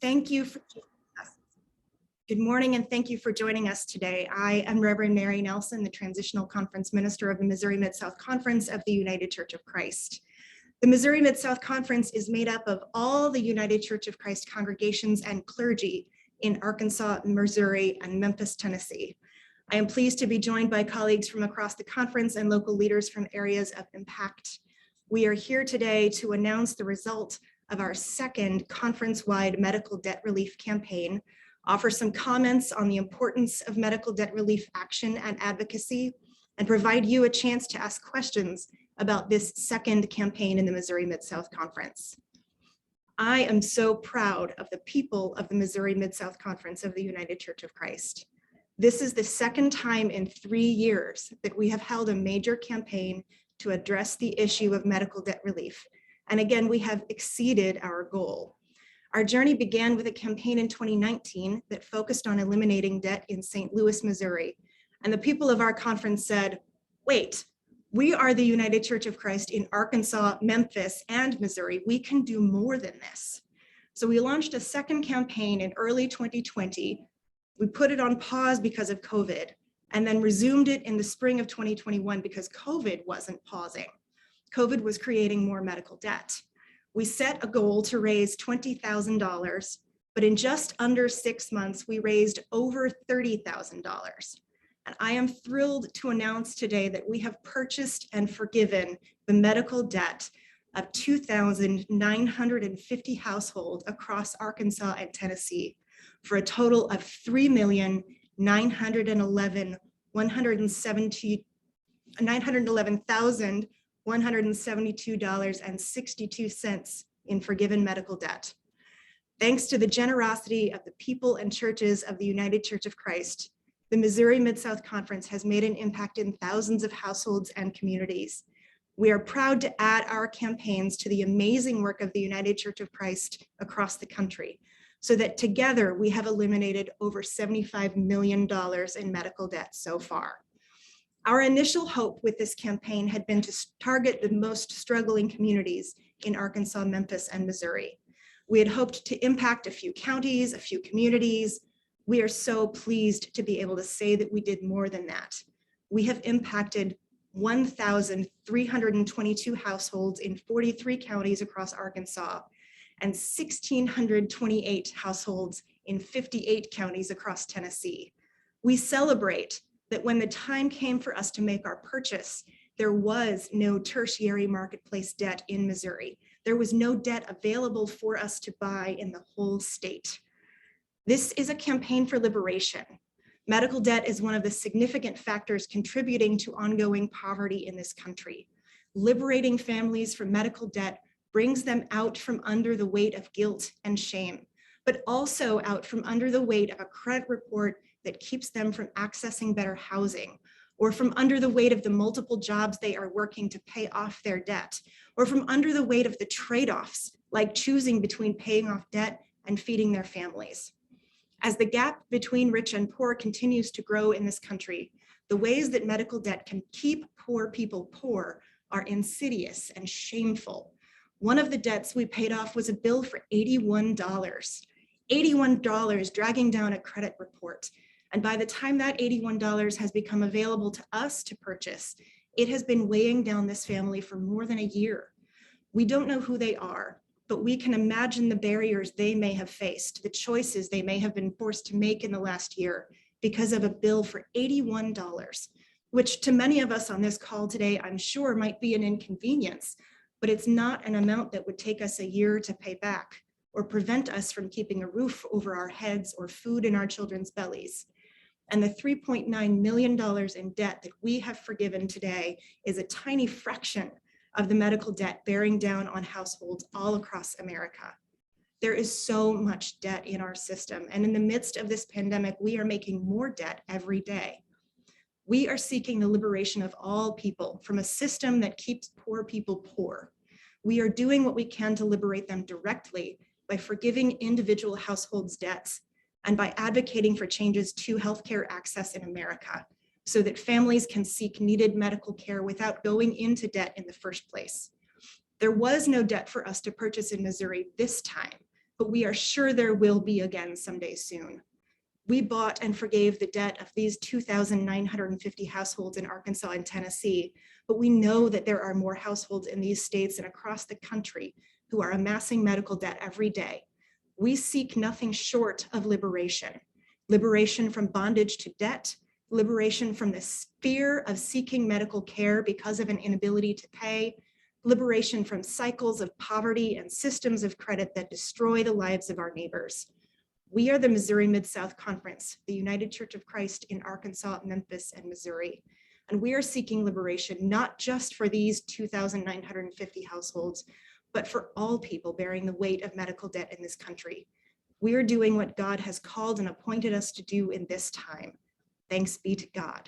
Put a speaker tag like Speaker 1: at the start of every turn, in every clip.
Speaker 1: Thank you for joining us. Good morning, and thank you for joining us today. I am Reverend Mary Nelson, the Transitional Conference Minister of the Missouri Mid-South Conference of the United Church of Christ. The Missouri Mid-South Conference is made up of all the United Church of Christ congregations and clergy in Arkansas, Missouri, and Memphis, Tennessee. I am pleased to be joined by colleagues from across the conference and local leaders from areas of impact. We are here today to announce the result of our second conference-wide medical debt relief campaign, offer some comments on the importance of medical debt relief action and advocacy, and provide you a chance to ask questions about this second campaign in the Missouri Mid-South Conference. I am so proud of the people of the Missouri Mid-South Conference of the United Church of Christ. This is the second time in 3 years that we have held a major campaign to address the issue of medical debt relief. And again, we have exceeded our goal. Our journey began with a campaign in 2019 that focused on eliminating debt in St. Louis, Missouri. And the people of our conference said, wait, we are the United Church of Christ in Arkansas, Memphis, and Missouri. We can do more than this. So we launched a second campaign in early 2020. We put it on pause because of COVID, and then resumed it in the spring of 2021 because COVID wasn't pausing. COVID was creating more medical debt. We set a goal to raise $20,000, but in just under 6 months, we raised over $30,000. And I am thrilled to announce today that we have purchased and forgiven the medical debt of 2,950 households across Arkansas and Tennessee for a total of $911,172.62 in forgiven medical debt. Thanks to the generosity of the people and churches of the United Church of Christ, the Missouri Mid-South Conference has made an impact in thousands of households and communities. We are proud to add our campaigns to the amazing work of the United Church of Christ across the country, so that together we have eliminated over $75 million in medical debt so far. Our initial hope with this campaign had been to target the most struggling communities in Arkansas, Memphis, and Missouri. We had hoped to impact a few counties, a few communities. We are so pleased to be able to say that we did more than that. We have impacted 1,322 households in 43 counties across Arkansas and 1,628 households in 58 counties across Tennessee. We celebrate that when the time came for us to make our purchase, there was no tertiary marketplace debt in Missouri. There was no debt available for us to buy in the whole state. This is a campaign for liberation. Medical debt is one of the significant factors contributing to ongoing poverty in this country. Liberating families from medical debt brings them out from under the weight of guilt and shame, but also out from under the weight of a credit report that keeps them from accessing better housing, or from under the weight of the multiple jobs they are working to pay off their debt, or from under the weight of the trade-offs, like choosing between paying off debt and feeding their families. As the gap between rich and poor continues to grow in this country, the ways that medical debt can keep poor people poor are insidious and shameful. One of the debts we paid off was a bill for $81. $81 dragging down a credit report. And by the time that $81 has become available to us to purchase, it has been weighing down this family for more than a year. We don't know who they are, but we can imagine the barriers they may have faced, the choices they may have been forced to make in the last year because of a bill for $81, which to many of us on this call today, I'm sure might be an inconvenience, but it's not an amount that would take us a year to pay back or prevent us from keeping a roof over our heads or food in our children's bellies. And the $3.9 million in debt that we have forgiven today is a tiny fraction of the medical debt bearing down on households all across America. There is so much debt in our system, and in the midst of this pandemic, we are making more debt every day. We are seeking the liberation of all people from a system that keeps poor people poor. We are doing what we can to liberate them directly by forgiving individual households' debts and by advocating for changes to healthcare access in America so that families can seek needed medical care without going into debt in the first place. There was no debt for us to purchase in Missouri this time. but we are sure there will be again someday soon. We bought and forgave the debt of these 2,950 households in Arkansas and Tennessee, but we know that there are more households in these states and across the country who are amassing medical debt every day. We seek nothing short of liberation, liberation from bondage to debt, liberation from the fear of seeking medical care because of an inability to pay, liberation from cycles of poverty and systems of credit that destroy the lives of our neighbors. We are the Missouri Mid-South Conference, the United Church of Christ in Arkansas, Memphis, and Missouri. And we are seeking liberation, not just for these 2,950 households, but for all people bearing the weight of medical debt in this country. We are doing what God has called and appointed us to do in this time. Thanks be to God.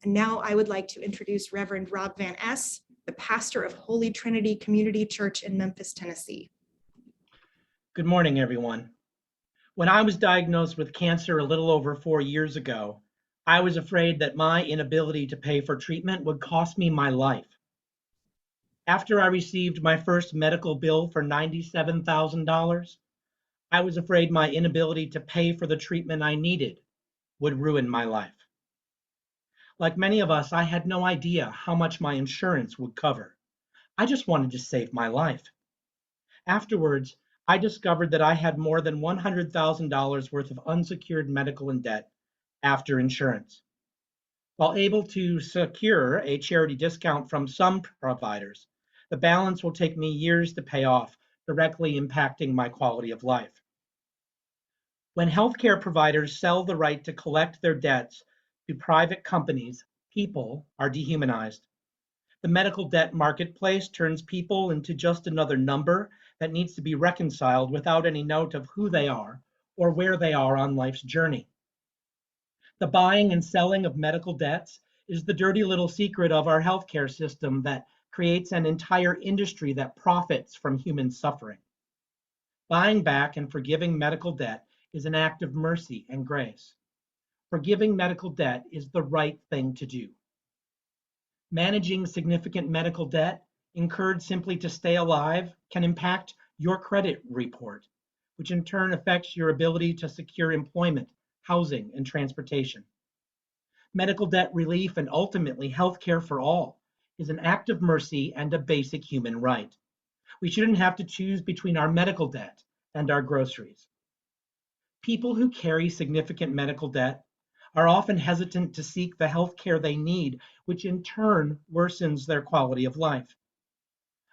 Speaker 1: And now I would like to introduce Reverend Rob Van Ess, the pastor of Holy Trinity Community Church in Memphis, Tennessee.
Speaker 2: Good morning, everyone. When I was diagnosed with cancer a little over 4 years ago, I was afraid that my inability to pay for treatment would cost me my life. After I received my first medical bill for $97,000, I was afraid my inability to pay for the treatment I needed would ruin my life. Like many of us, I had no idea how much my insurance would cover. I just wanted to save my life. Afterwards, I discovered that I had more than $100,000 worth of unsecured medical in debt after insurance. While able to secure a charity discount from some providers, the balance will take me years to pay off, directly impacting my quality of life. When healthcare providers sell the right to collect their debts to private companies, people are dehumanized. The medical debt marketplace turns people into just another number that needs to be reconciled without any note of who they are or where they are on life's journey. The buying and selling of medical debts is the dirty little secret of our healthcare system that creates an entire industry that profits from human suffering. Buying back and forgiving medical debt is an act of mercy and grace. Forgiving medical debt is the right thing to do. Managing significant medical debt incurred simply to stay alive can impact your credit report, which in turn affects your ability to secure employment, housing, and transportation. Medical debt relief and ultimately healthcare for all is an act of mercy and a basic human right. We shouldn't have to choose between our medical debt and our groceries. People who carry significant medical debt are often hesitant to seek the health care they need, which in turn worsens their quality of life.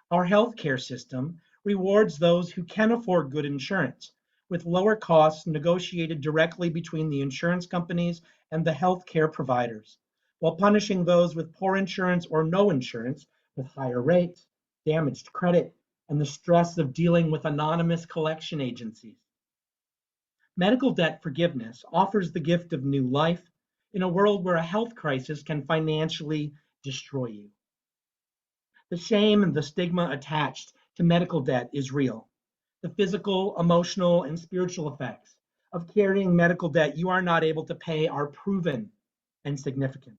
Speaker 2: Our healthcare system rewards those who can afford good insurance, with lower costs negotiated directly between the insurance companies and the healthcare providers, while punishing those with poor insurance or no insurance with higher rates, damaged credit, and the stress of dealing with anonymous collection agencies. Medical debt forgiveness offers the gift of new life in a world where a health crisis can financially destroy you. The shame and the stigma attached to medical debt is real. The physical, emotional, and spiritual effects of carrying medical debt you are not able to pay are proven and significant.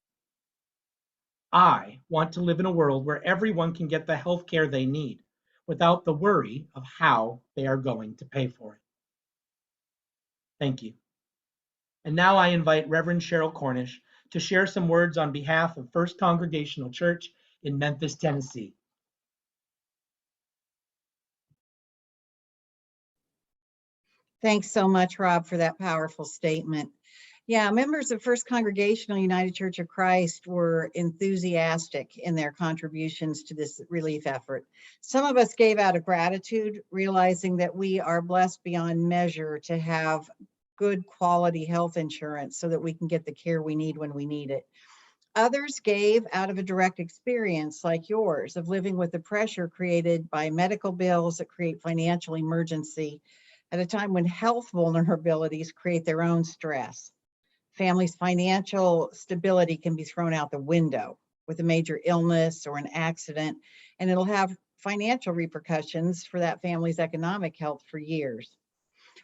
Speaker 2: I want to live in a world where everyone can get the health care they need without the worry of how they are going to pay for it. Thank you. And now I invite Reverend Cheryl Cornish to share some words on behalf of First Congregational Church in Memphis, Tennessee.
Speaker 3: Thanks so much, Rob, for that powerful statement. Yeah, members of First Congregational United Church of Christ were enthusiastic in their contributions to this relief effort. Some of us gave out of gratitude, realizing that we are blessed beyond measure to have good quality health insurance so that we can get the care we need when we need it. Others gave out of a direct experience like yours of living with the pressure created by medical bills that create financial emergency at a time when health vulnerabilities create their own stress. Families' financial stability can be thrown out the window with a major illness or an accident, and it'll have financial repercussions for that family's economic health for years.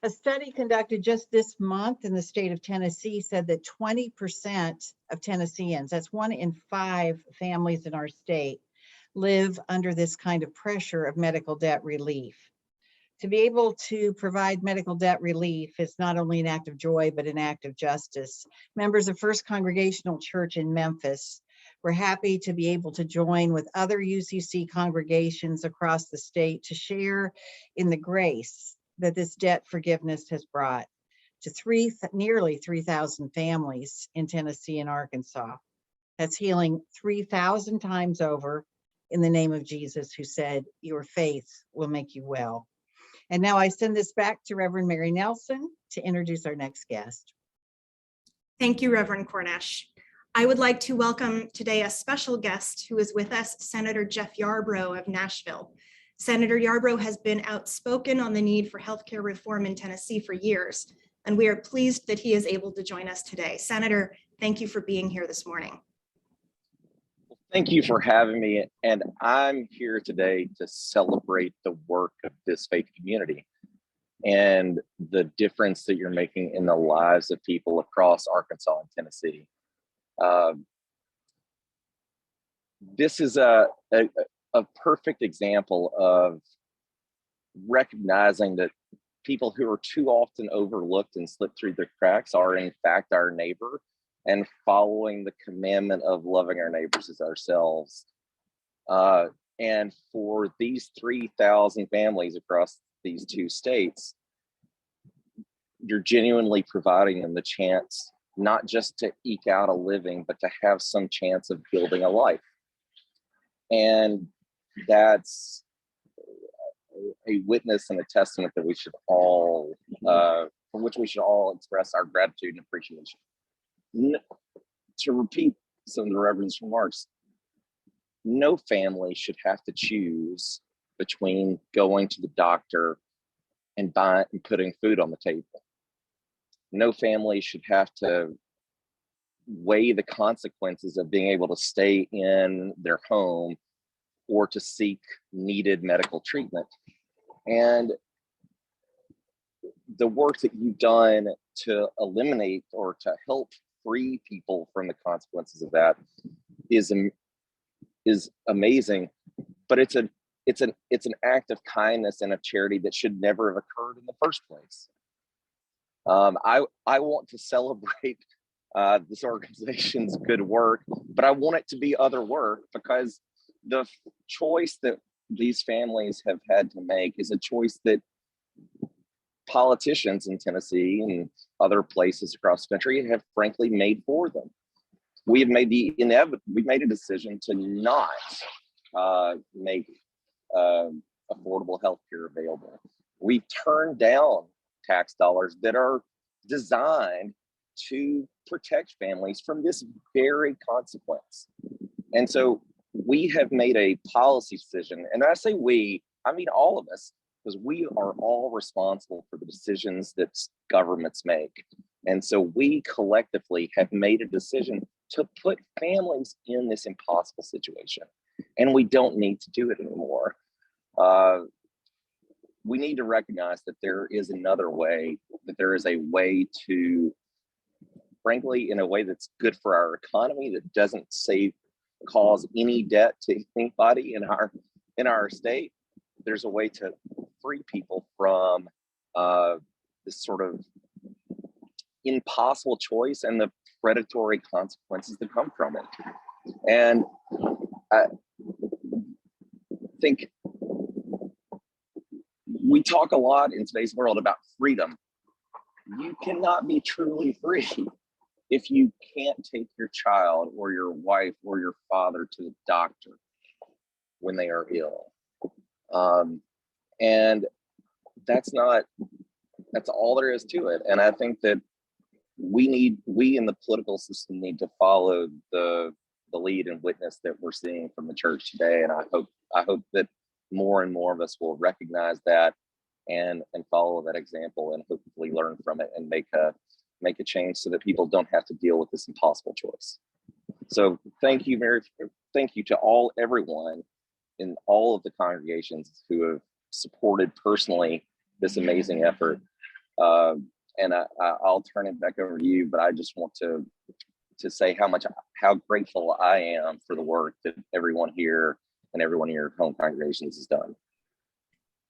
Speaker 3: A study conducted just this month in the state of Tennessee said that 20% of Tennesseans, that's 1 in 5 families in our state, live under this kind of pressure of medical debt relief. To be able to provide medical debt relief is not only an act of joy, but an act of justice. Members of First Congregational Church in Memphis were happy to be able to join with other UCC congregations across the state to share in the grace that this debt forgiveness has brought to nearly 3,000 families in Tennessee and Arkansas. That's healing 3,000 times over in the name of Jesus, who said, "Your faith will make you well." And now I send this back to Reverend Mary Nelson to introduce our next guest.
Speaker 1: Thank you, Reverend Cornish. I would like to welcome today a special guest who is with us, Senator Jeff Yarbrough of Nashville. Senator Yarbrough has been outspoken on the need for healthcare reform in Tennessee for years, and we are pleased that he is able to join us today. Senator, thank you for being here this morning.
Speaker 4: Thank you for having me, and I'm here today to celebrate the work of this faith community and the difference that you're making in the lives of people across Arkansas and Tennessee. This is a perfect example of recognizing that people who are too often overlooked and slip through the cracks are in fact our neighbor, and following the commandment of loving our neighbors as ourselves. And for these 3,000 families across these two states, you're genuinely providing them the chance not just to eke out a living, but to have some chance of building a life. And that's a witness and a testament that we should all, for which we should all express our gratitude and appreciation. To repeat some of the Reverend's remarks, no family should have to choose between going to the doctor and buying and putting food on the table. No family should have to weigh the consequences of being able to stay in their home or to seek needed medical treatment. And the work that you've done to eliminate or to help free people from the consequences of that is amazing, but it's an act of kindness and of charity that should never have occurred in the first place. I want to celebrate this organization's good work, but I want it to be other work, because the choice that these families have had to make is a choice that politicians in Tennessee and other places across the country have frankly made for them. We have made we've made a decision to not make affordable health care available. We turned down tax dollars that are designed to protect families from this very consequence. And so we have made a policy decision, and I say we, I mean all of us, because we are all responsible for the decisions that governments make. And so we collectively have made a decision to put families in this impossible situation, and we don't need to do it anymore. We need to recognize that there is another way, that there is a way to, frankly, in a way that's good for our economy, that doesn't cause any debt to anybody in our state. There's a way to free people from this sort of impossible choice and the predatory consequences that come from it. And I think we talk a lot in today's world about freedom. You cannot be truly free if you can't take your child or your wife or your father to the doctor when they are ill. And that's all there is to it. And I think that we in the political system need to follow the lead and witness that we're seeing from the church today. And I hope that more and more of us will recognize that and follow that example, and hopefully learn from it and make a change so that people don't have to deal with this impossible choice. So thank you, Mary. Thank you to everyone in all of the congregations who have supported personally this amazing effort. And I'll turn it back over to you, but I just want to say how grateful I am for the work that everyone here and everyone in your home congregations has done.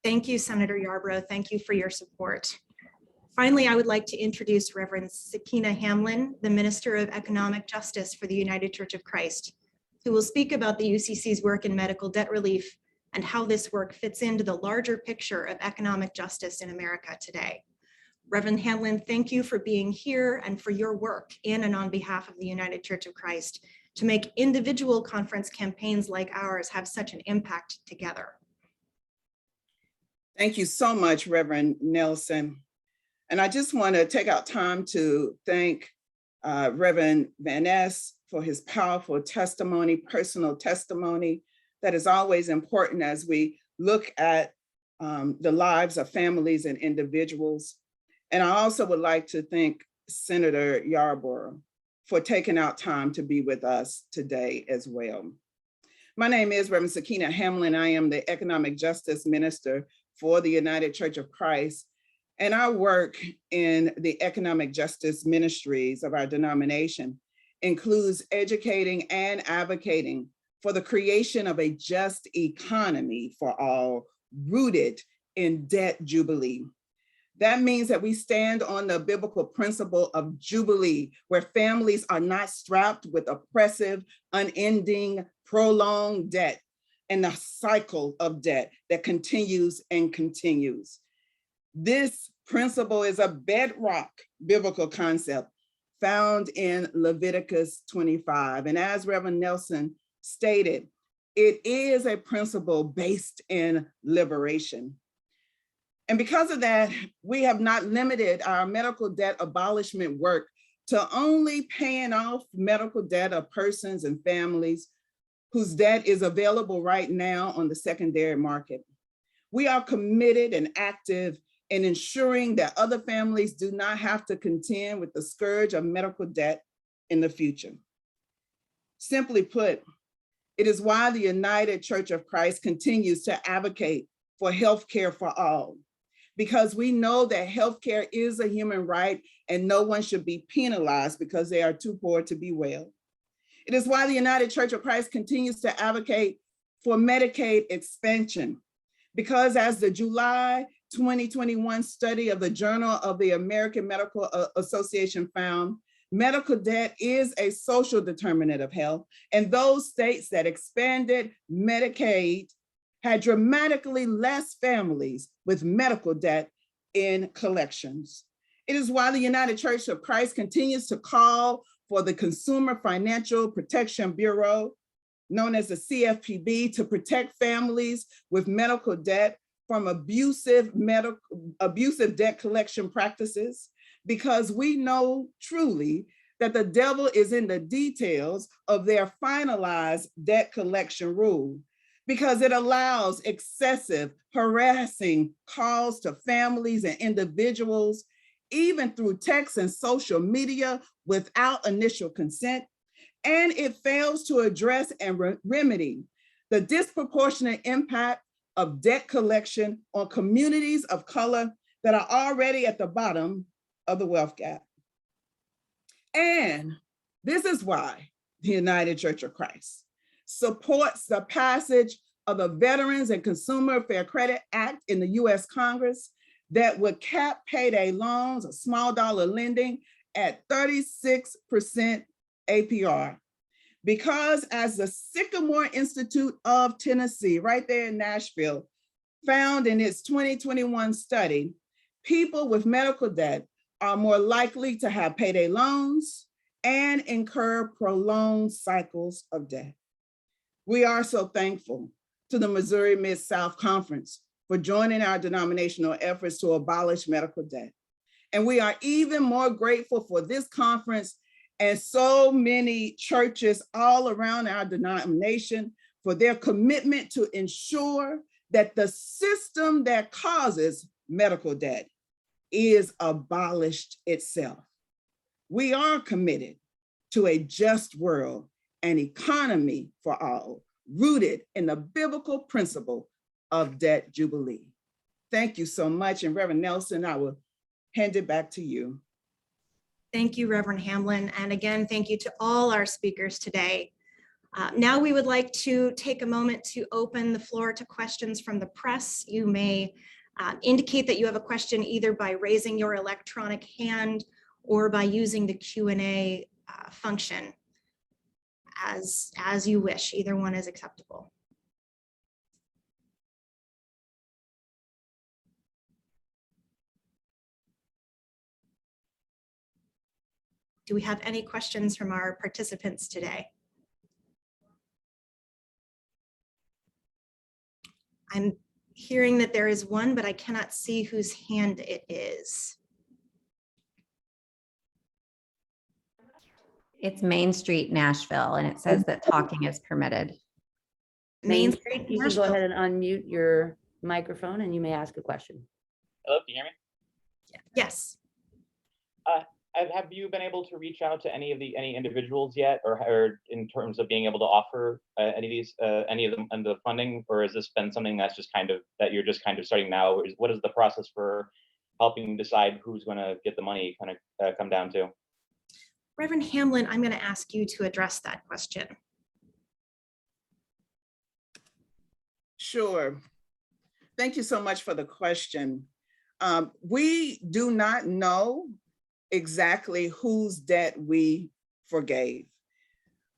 Speaker 1: Thank you, Senator Yarbrough. Thank you for your support. Finally, I would like to introduce Reverend Sakina Hamlin, the Minister of Economic Justice for the United Church of Christ, who will speak about the UCC's work in medical debt relief and how this work fits into the larger picture of economic justice in America today. Reverend Hamlin, thank you for being here and for your work in and on behalf of the United Church of Christ to make individual conference campaigns like ours have such an impact together.
Speaker 5: Thank you so much, Reverend Nelson. And I just want to take out time to thank Reverend Van Ness for his powerful testimony, personal testimony that is always important as we look at the lives of families and individuals. And I also would like to thank Senator Yarbrough for taking out time to be with us today as well. My name is Reverend Sakina Hamlin. I am the Economic Justice Minister for the United Church of Christ. And our work in the economic justice ministries of our denomination includes educating and advocating for the creation of a just economy for all, rooted in debt jubilee. That means that we stand on the biblical principle of jubilee, where families are not strapped with oppressive, unending, prolonged debt and the cycle of debt that continues and continues. This principle is a bedrock biblical concept found in Leviticus 25. And as Reverend Nelson stated, it is a principle based in liberation. And because of that, we have not limited our medical debt abolishment work to only paying off medical debt of persons and families whose debt is available right now on the secondary market. We are committed and active in ensuring that other families do not have to contend with the scourge of medical debt in the future. Simply put, it is why the United Church of Christ continues to advocate for healthcare for all, because we know that healthcare is a human right and no one should be penalized because they are too poor to be well. It is why the United Church of Christ continues to advocate for Medicaid expansion, because as the July 2021 study of the Journal of the American Medical Association found, medical debt is a social determinant of health, and those states that expanded Medicaid had dramatically less families with medical debt in collections. It is why the United Church of Christ continues to call for the Consumer Financial Protection Bureau, known as the CFPB, to protect families with medical debt from abusive debt collection practices, because we know truly that the devil is in the details of their finalized debt collection rule, because it allows excessive, harassing calls to families and individuals, even through text and social media without initial consent, and it fails to address and remedy the disproportionate impact of debt collection on communities of color that are already at the bottom of the wealth gap. And this is why the United Church of Christ supports the passage of the Veterans and Consumer Fair Credit Act in the US Congress that would cap payday loans or small dollar lending at 36% APR. Because as the Sycamore Institute of Tennessee, right there in Nashville, found in its 2021 study, people with medical debt are more likely to have payday loans and incur prolonged cycles of debt. We are so thankful to the Missouri Mid-South Conference for joining our denominational efforts to abolish medical debt. And we are even more grateful for this conference and so many churches all around our denomination for their commitment to ensure that the system that causes medical debt is abolished itself. We are committed to a just world and economy for all, rooted in the biblical principle of debt jubilee. Thank you so much. And Reverend Nelson, I will hand it back to you.
Speaker 1: Thank you, Reverend Hamlin. And again, thank you to all our speakers today. Now we would like to take a moment to open the floor to questions from the press. You may indicate that you have a question either by raising your electronic hand or by using the Q&A function as you wish. Either one is acceptable. Do we have any questions from our participants today? I'm hearing that there is one, but I cannot see whose hand it is.
Speaker 6: It's Main Street, Nashville, and it says that talking is permitted.
Speaker 1: Main Street,
Speaker 7: You can go
Speaker 1: Nashville.
Speaker 7: ahead and unmute your microphone and you may ask a question.
Speaker 8: Hello, can you hear me?
Speaker 1: Yes.
Speaker 8: Have you been able to reach out to any individuals yet, or in terms of being able to offer any of them and the funding, or has this been something that's just that you're just kind of starting now? What is the process for helping decide who's going to get the money kind of come down to?
Speaker 1: Reverend Hamblin, I'm going to ask you to address that question.
Speaker 5: Sure. Thank you so much for the question. We do not know exactly whose debt we forgave.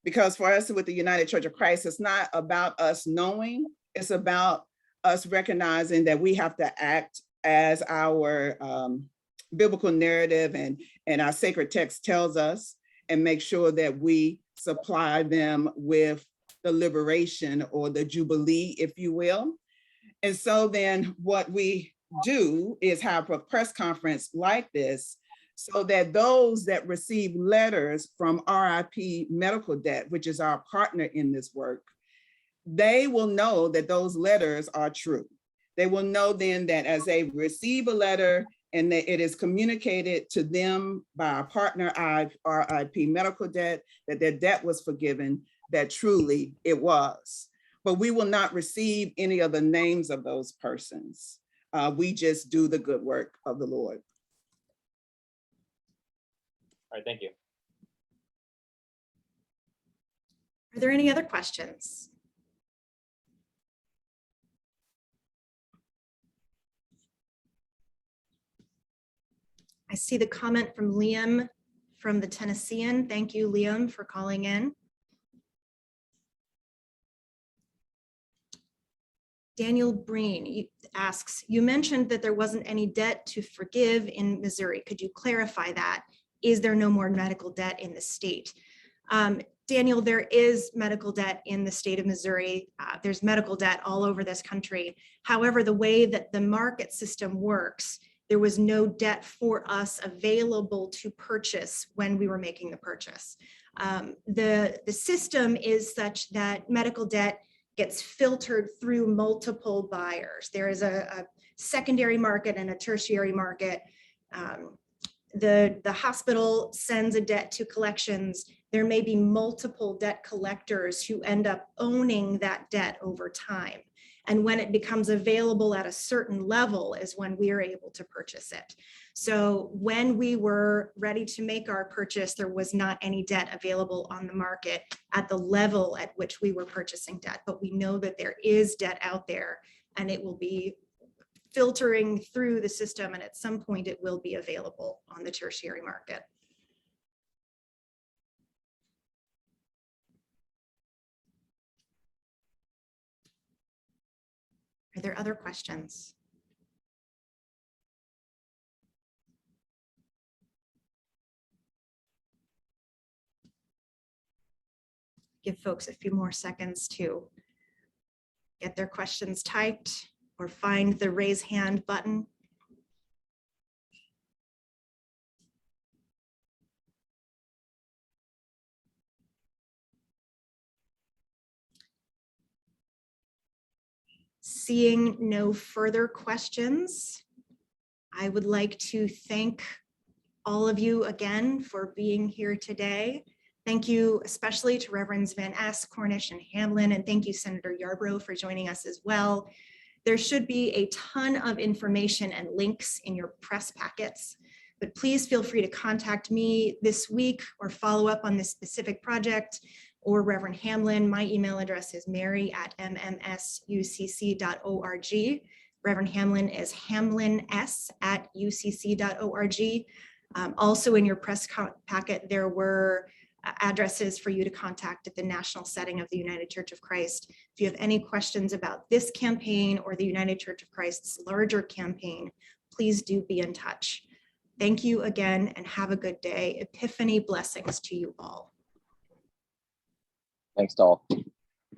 Speaker 5: Because for us with the United Church of Christ, it's not about us knowing, it's about us recognizing that we have to act as our biblical narrative and our sacred text tells us, and make sure that we supply them with the liberation or the jubilee, if you will. And so then what we do is have a press conference like this so that those that receive letters from RIP Medical Debt, which is our partner in this work, they will know that those letters are true. They will know then that as they receive a letter and that it is communicated to them by our partner, RIP Medical Debt, that their debt was forgiven, that truly it was. But we will not receive any of the names of those persons. We just do the good work of the Lord.
Speaker 8: All right, thank you.
Speaker 1: Are there any other questions? I see the comment from Liam from the Tennessean. Thank you, Liam, for calling in. Daniel Breen asks, you mentioned that there wasn't any debt to forgive in Missouri. Could you clarify that? Is there no more medical debt in the state? Daniel, there is medical debt in the state of Missouri. There's medical debt all over this country. However, the way that the market system works, there was no debt for us available to purchase when we were making the purchase. The system is such that medical debt gets filtered through multiple buyers. There is a secondary market and a tertiary market. The hospital sends a debt to collections. There may be multiple debt collectors who end up owning that debt over time. And when it becomes available at a certain level is when we're able to purchase it. So when we were ready to make our purchase, there was not any debt available on the market at the level at which we were purchasing debt. But we know that there is debt out there and it will be filtering through the system, and at some point it will be available on the tertiary market. Are there other questions? Give folks a few more seconds to get their questions typed or find the raise hand button. Seeing no further questions, I would like to thank all of you again for being here today. Thank you especially to Reverends Van Ness, Cornish, and Hamblin, and thank you, Senator Yarbrough, for joining us as well. There should be a ton of information and links in your press packets, but please feel free to contact me this week or follow up on this specific project or Reverend Hamlin. My email address is mary@mmsucc.org. Reverend Hamlin is hamlins@ucc.org. Also in your press packet, there were addresses for you to contact at the national setting of the United Church of Christ. If you have any questions about this campaign or the United Church of Christ's larger campaign, please do be in touch. Thank you again and have a good day. Epiphany blessings to you all.
Speaker 4: Thanks to all.